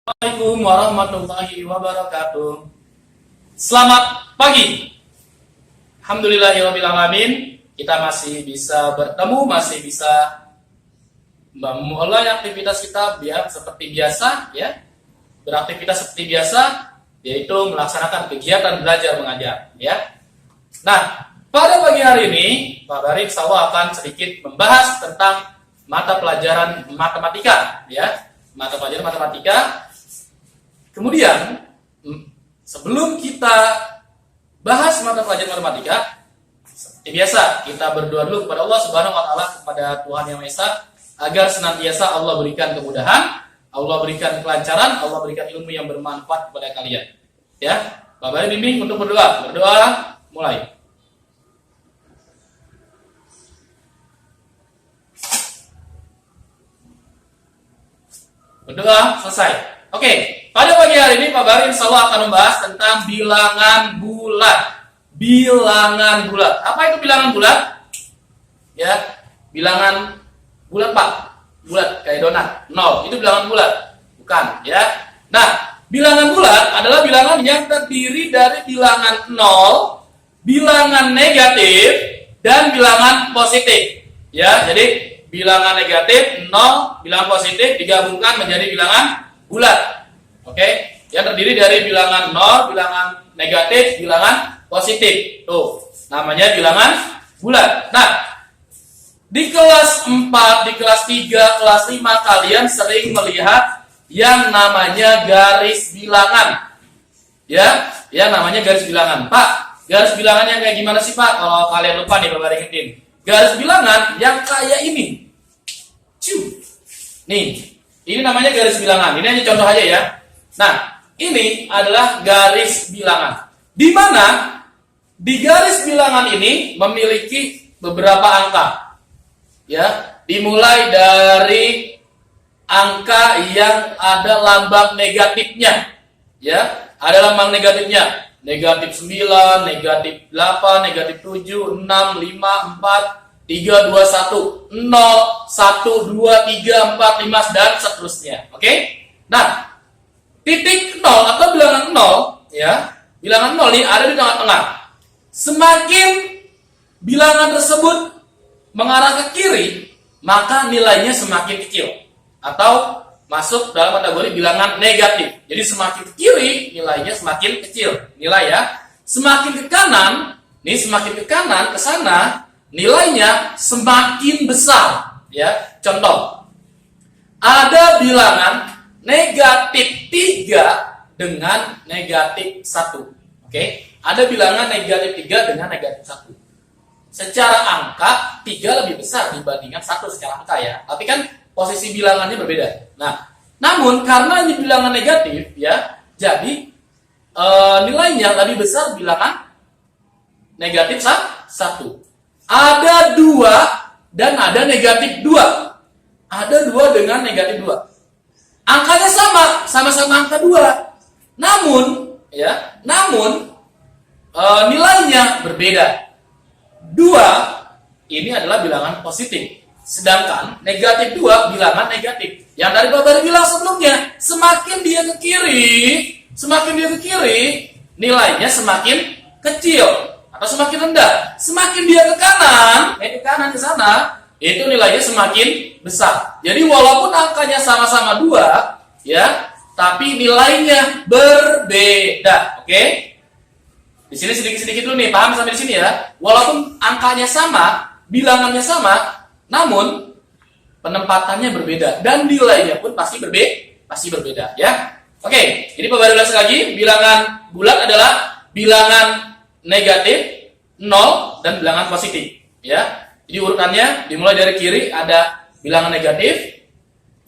Assalamualaikum warahmatullahi wabarakatuh. Selamat pagi. Alhamdulillahirrahmanirrahim. Kita masih bisa bertemu, masih bisa memulai aktivitas kita biar seperti biasa, ya. Beraktivitas seperti biasa, yaitu melaksanakan kegiatan belajar mengajar, ya. Nah, pada pagi hari ini, Pak Bari insya Allah akan sedikit membahas tentang mata pelajaran matematika, ya. Mata pelajaran matematika. Kemudian, sebelum kita bahas mata pelajaran matematika, seperti biasa kita berdoa dulu kepada Allah Subhanahu wa taala, kepada Tuhan Yang Maha Esa, agar senantiasa Allah berikan kemudahan, Allah berikan kelancaran, Allah berikan ilmu yang bermanfaat kepada kalian. Ya, Bapak bimbing untuk berdoa. Berdoa mulai. Berdoa selesai. Oke, pada pagi hari ini Pak Bari insya Allah akan membahas tentang bilangan bulat. Bilangan bulat. Apa itu bilangan bulat? Ya, bilangan bulat Pak. Bulat kayak donat. 0. Itu bilangan bulat. Bukan, ya. Nah, bilangan bulat adalah bilangan yang terdiri dari bilangan 0, bilangan negatif, dan bilangan positif. Ya, jadi bilangan negatif 0, bilangan positif digabungkan menjadi bilangan bulat. Oke, yang terdiri dari bilangan 0, bilangan negatif, bilangan positif. Tuh, namanya bilangan bulat. Nah, di kelas 4, di kelas 3, kelas 5 kalian sering melihat yang namanya garis bilangan. Ya, yang namanya garis bilangan. Pak, garis bilangannya kayak gimana sih Pak? Kalau kalian lupa nih, Bapak ingetin. Garis bilangan yang kayak ini. Nih, ini namanya garis bilangan. Ini hanya contoh aja ya. Nah, ini adalah garis bilangan. Di mana di garis bilangan ini memiliki beberapa angka. Ya, dimulai dari angka yang ada lambang negatifnya. Ya, ada lambang negatifnya. Negatif 9, negatif 8, negatif 7, 6, 5, 4, 3, 2, 1, 0, 1, 2, 3, 4, 5, dan seterusnya. Oke? Nah, titik 0 atau bilangan 0, ya, bilangan 0 ini ada di tengah-tengah. Semakin bilangan tersebut mengarah ke kiri, maka nilainya semakin kecil. Atau masuk dalam kategori bilangan negatif. Jadi semakin ke kiri, nilainya semakin kecil. Nilai ya. Semakin ke kanan, nih semakin ke kanan, ke sana, nilainya semakin besar, ya. Contoh, ada bilangan negatif 3 dengan negatif 1. Oke, ada bilangan negatif 3 dengan negatif 1. Secara angka 3 lebih besar dibandingkan 1 secara angka ya. Tapi kan posisi bilangannya berbeda. Nah, namun karena ini bilangan negatif ya, jadi nilainya lebih besar bilangan negatif 1. Ada 2 dan ada negatif 2. Ada 2 dengan negatif 2. Angkanya sama-sama angka 2. Namun, ya, nilainya berbeda. 2 ini adalah bilangan positif. Sedangkan negatif 2 bilangan negatif. Yang dari Bapak bilang sebelumnya, semakin dia ke kiri, nilainya semakin kecil atau semakin rendah. Semakin dia ke kanan di sana, itu nilainya semakin besar. Jadi walaupun angkanya sama-sama 2, ya, tapi nilainya berbeda. Oke? Di sini sedikit-sedikit dulu nih, paham sampai di sini ya. Walaupun angkanya sama, bilangannya sama, namun penempatannya berbeda dan nilainya pun pasti berbeda, ya. Oke, jadi Bapak ulas lagi, bilangan bulat adalah bilangan negatif 0 dan bilangan positif, ya. Jadi urutannya dimulai dari kiri ada bilangan negatif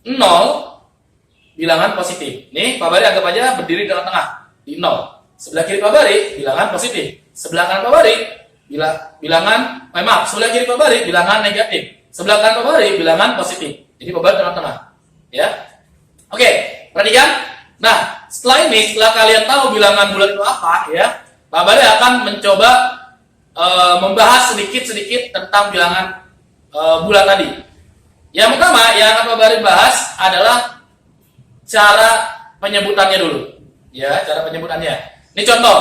0, bilangan positif. Nih, Pak Bari anggap aja berdiri di tengah-tengah di 0. Sebelah kiri Pak Bari bilangan positif. Sebelah kanan Pak Bari sebelah kiri Pak Bari bilangan negatif. Sebelah kanan Pak Bari bilangan positif. Jadi Pak Bari tengah-tengah, ya. Oke, perhatikan. Nah, setelah kalian tahu bilangan bulat itu apa, ya, Pak Bari akan mencoba membahas sedikit tentang bilangan bulat tadi. Yang pertama yang akan Pak Bari bahas adalah cara penyebutannya dulu. Ya, cara penyebutannya. Ini contoh.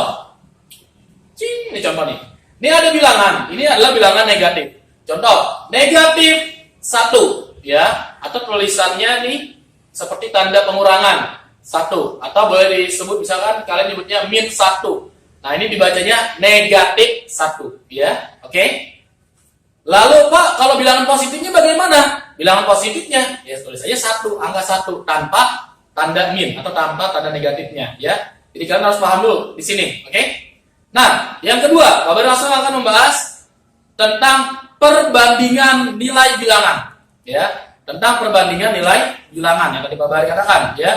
Ini contoh nih. Ini ada bilangan. Ini adalah bilangan negatif. Contoh, negatif 1, ya. Atau tulisannya nih seperti tanda pengurangan 1. Atau boleh disebut misalkan kalian nyebutnya min 1. Nah, ini dibacanya negatif 1, ya. Oke. Lalu Pak, kalau bilangan positifnya bagaimana? Bilangan positifnya, ya tulis saja 1, angka 1 tanpa tanda min atau tanpa tanda negatifnya, ya. Jadi kalian harus paham dulu di sini, oke? Nah, yang kedua, Pak Bari langsung akan membahas tentang perbandingan nilai bilangan, ya. Tentang perbandingan nilai bilangan yang tadi Pak Bari katakan, ya.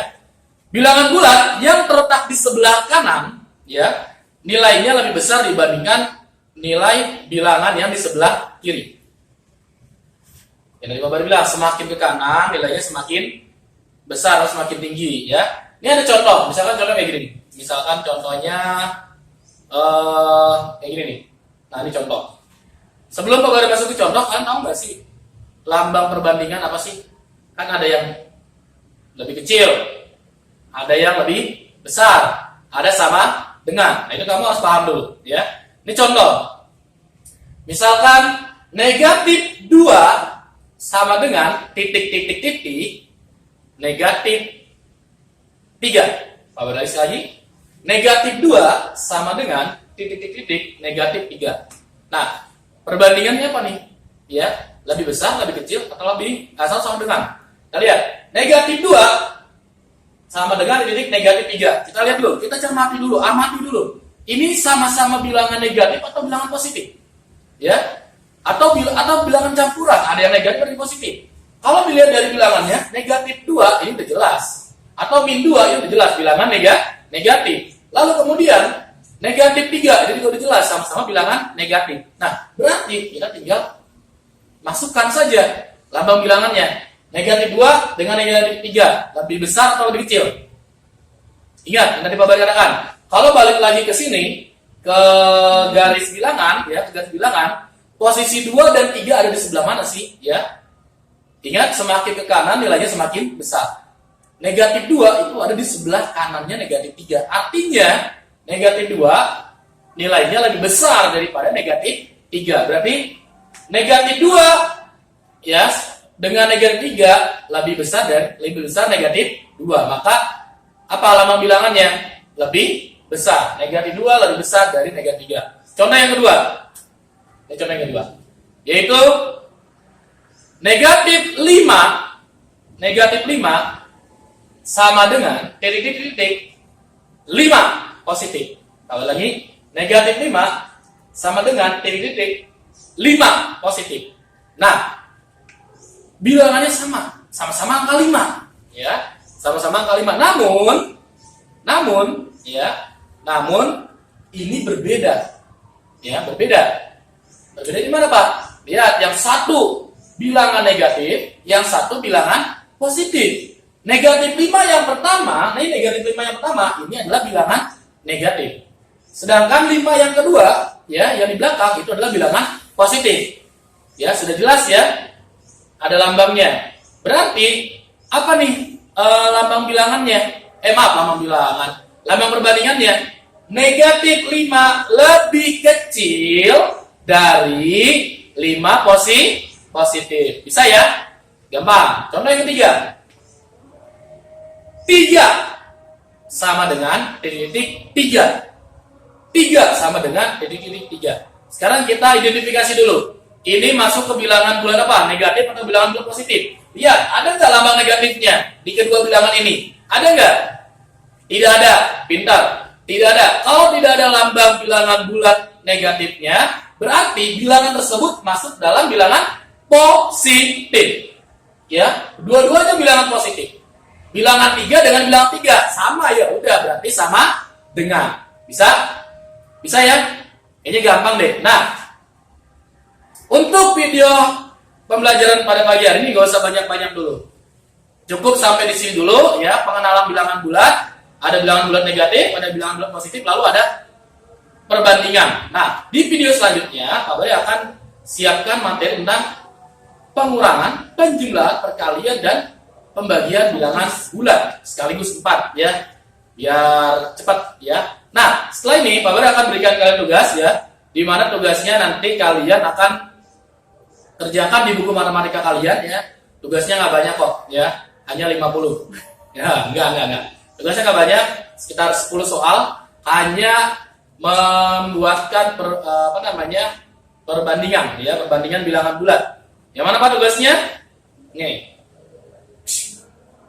Bilangan bulat yang terletak di sebelah kanan, ya, nilainya lebih besar dibandingkan nilai bilangan yang di sebelah kiri. Yang tadi Pak Bari bilang, semakin ke kanan nilainya semakin besar atau semakin tinggi, ya. Ini ada contoh, misalkan contoh kayak gini nih. Misalkan contohnya kayak gini nih. Nah, ini contoh. Sebelum Pak Bari masuk ke contoh, kalian tahu nggak sih lambang perbandingan apa sih? Kan ada yang lebih kecil, ada yang lebih besar, ada sama dengan. Nah, itu kamu harus paham dulu, ya. Ini contoh. Misalkan negatif 2 sama dengan titik negatif 3. Pak Bari lagi. Negatif 2 sama dengan titik negatif 3. Nah, perbandingannya apa nih? Ya, lebih besar, lebih kecil, atau lebih asal sama dengan? Kita lihat. Negatif 2 sama dengan titik negatif 3. Kita lihat dulu, kita cermati dulu, amati dulu. Ini sama-sama bilangan negatif atau bilangan positif? Ya. Atau bilangan campuran, ada yang negatif ada yang positif. Kalau dilihat dari bilangannya, negatif 2 ini udah jelas. Atau min 2 ini udah jelas bilangan negatif. Lalu kemudian negatif 3 ini juga udah jelas sama-sama bilangan negatif. Nah, berarti kita tinggal masukkan saja lambang bilangannya. Negatif 2 dengan negatif 3, lebih besar atau lebih kecil? Ingat, yang tadi Pak Bari katakan. Kalau balik lagi ke sini, ke garis bilangan, ya, ke garis bilangan, posisi 2 dan 3 ada di sebelah mana sih? Ya, ingat, semakin ke kanan nilainya semakin besar. Negatif 2 itu ada di sebelah kanannya negatif 3. Artinya, negatif 2 nilainya lebih besar daripada negatif 3. Berarti, negatif 2, ya, dengan negatif 3 lebih besar negatif 2. Maka, apa lambang bilangannya? Lebih besar. Negatif 2 lebih besar dari negatif 3. Contoh yang kedua. Contoh yang kedua. Yaitu negatif 5 sama dengan titik 5 positif. Kalau lagi, negatif 5 sama dengan titik 5 positif. Nah, bilangannya sama-sama angka 5, ya. Sama-sama angka 5. Namun ini berbeda. Ya, berbeda. Berbeda di mana, Pak? Lihat, yang satu bilangan negatif, yang satu bilangan positif. Negatif 5 yang pertama, ini negatif 5 yang pertama, ini adalah bilangan negatif. Sedangkan 5 yang kedua, ya, yang di belakang itu adalah bilangan positif. Ya, sudah jelas ya? Ada lambangnya. Berarti apa nih lambang bilangannya? Lambang perbandingannya. Negatif 5 lebih kecil dari 5 positif. Bisa ya? Gampang. Contoh yang ketiga. 3 sama dengan titik 3. 3 sama dengan titik 3. Sekarang kita identifikasi dulu. Ini masuk ke bilangan bulat apa? Negatif atau bilangan bulat positif? Lihat, ada nggak lambang negatifnya di kedua bilangan ini? Ada nggak? Tidak ada. Pintar. Tidak ada. Kalau tidak ada lambang bilangan bulat negatifnya, berarti bilangan tersebut masuk dalam bilangan positif. Ya, dua-duanya bilangan positif. Bilangan 3 dengan bilangan 3 sama, ya udah, berarti sama dengan. Bisa? Bisa ya? Ini gampang deh. Nah, untuk video pembelajaran pada pagi hari ini gak usah banyak-banyak dulu. Cukup sampai di sini dulu ya, pengenalan bilangan bulat. Ada bilangan bulat negatif, ada bilangan bulat positif, lalu ada perbandingan. Nah, di video selanjutnya Pak Bari akan siapkan materi tentang pengurangan, penjumlahan, perkalian, dan pembagian bilangan bulat sekaligus 4 ya. Biar cepat ya. Nah, setelah ini Pak Bar akan berikan kalian tugas ya, di mana tugasnya nanti kalian akan kerjakan di buku matematika kalian ya. Tugasnya nggak banyak kok ya, hanya 50. Ya, enggak. Tugasnya nggak banyak, sekitar 10 soal, hanya membuatkan perbandingan ya, perbandingan bilangan bulat. Yang mana Pak tugasnya? Nih.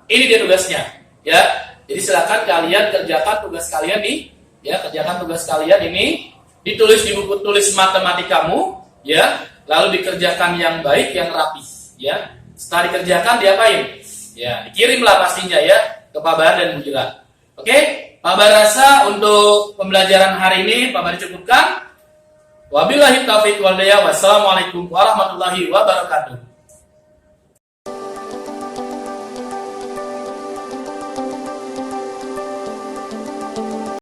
Ini dia tugasnya ya. Jadi silakan kalian kerjakan tugas kalian nih ya, kerjakan tugas kalian ini, ditulis di buku tulis matematikamu ya, lalu dikerjakan yang baik, yang rapi ya. Setelah dikerjakan diapain? Ya, dikirimlah pastinya ya ke Pak Bar dan Bu Ira. Oke, Pak Bar rasa untuk pembelajaran hari ini Pak Bar cukupkan. Wabillahi taufiq wal hidayah. Wassalamualaikum warahmatullahi wabarakatuh.